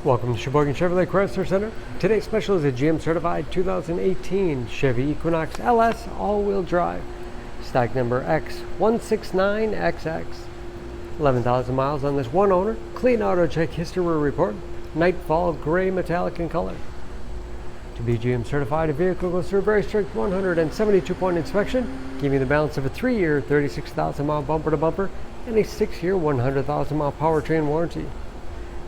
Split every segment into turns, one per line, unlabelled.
Welcome to Sheboygan Chevrolet Chrysler Center. Today's special is a GM certified 2018 Chevy Equinox LS all-wheel drive. Stock number X169XX. 11,000 miles on this one owner. Clean auto check history report. Nightfall gray metallic in color. To be GM certified, a vehicle goes through a very strict 172-point inspection, giving you the balance of a 3-year, 36,000-mile bumper-to-bumper and a 6-year, 100,000-mile powertrain warranty.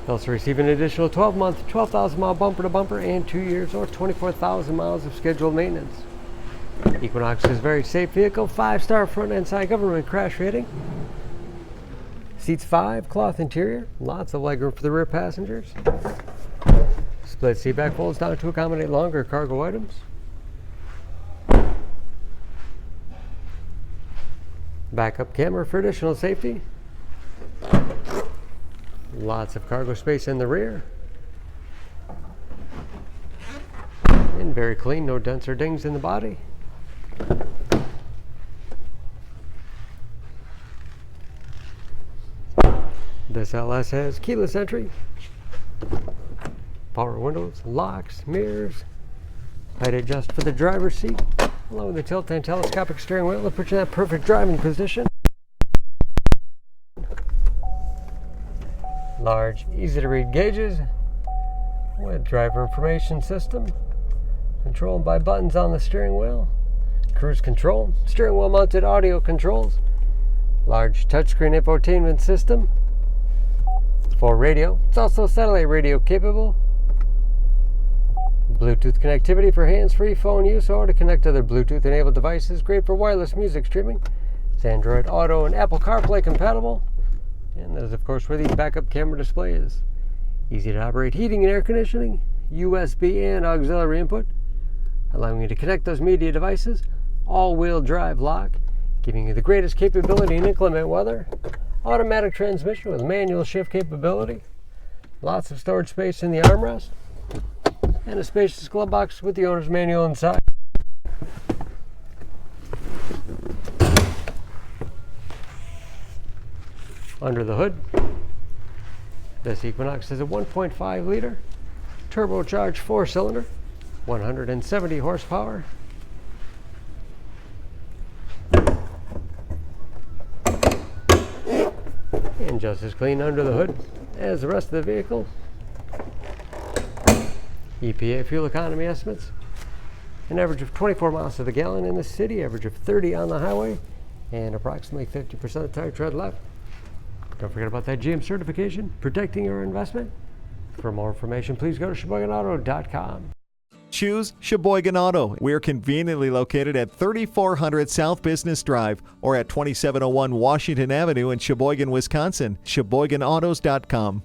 You'll also receive an additional 12-month, 12,000-mile bumper-to-bumper and 2 years or 24,000 miles of scheduled maintenance. Equinox is a very safe vehicle, 5-star front and side government crash rating. Seats 5, cloth interior, lots of legroom for the rear passengers. Split seat back folds down to accommodate longer cargo items. Backup camera for additional safety. Lots of cargo space in the rear. And very clean, no dents or dings in the body. This LS has keyless entry, power windows, locks, mirrors, height adjust for the driver's seat, along with the tilt and telescopic steering wheel to put you in that perfect driving position. Large, easy to read gauges with driver information system, controlled by buttons on the steering wheel, cruise control, steering wheel mounted audio controls, large touchscreen infotainment system, for radio. It's also satellite radio capable, Bluetooth connectivity for hands-free phone use or to connect other Bluetooth enabled devices, great for wireless music streaming. It's Android Auto and Apple CarPlay compatible. And that is, of course, where the backup camera display is. Easy to operate heating and air conditioning, USB and auxiliary input, allowing you to connect those media devices. All-wheel drive lock, giving you the greatest capability in inclement weather. Automatic transmission with manual shift capability. Lots of storage space in the armrest. And a spacious glove box with the owner's manual inside. Under the hood, this Equinox is a 1.5 liter turbocharged 4-cylinder, 170 horsepower. And just as clean under the hood as the rest of the vehicle. EPA fuel economy estimates: an average of 24 miles to the gallon in the city, average of 30 on the highway, and approximately 50% of the tire tread left. Don't forget about that GM certification, protecting your investment. For more information, please go to SheboyganAuto.com.
Choose Sheboygan Auto. We're conveniently located at 3400 South Business Drive or at 2701 Washington Avenue in Sheboygan, Wisconsin. SheboyganAutos.com.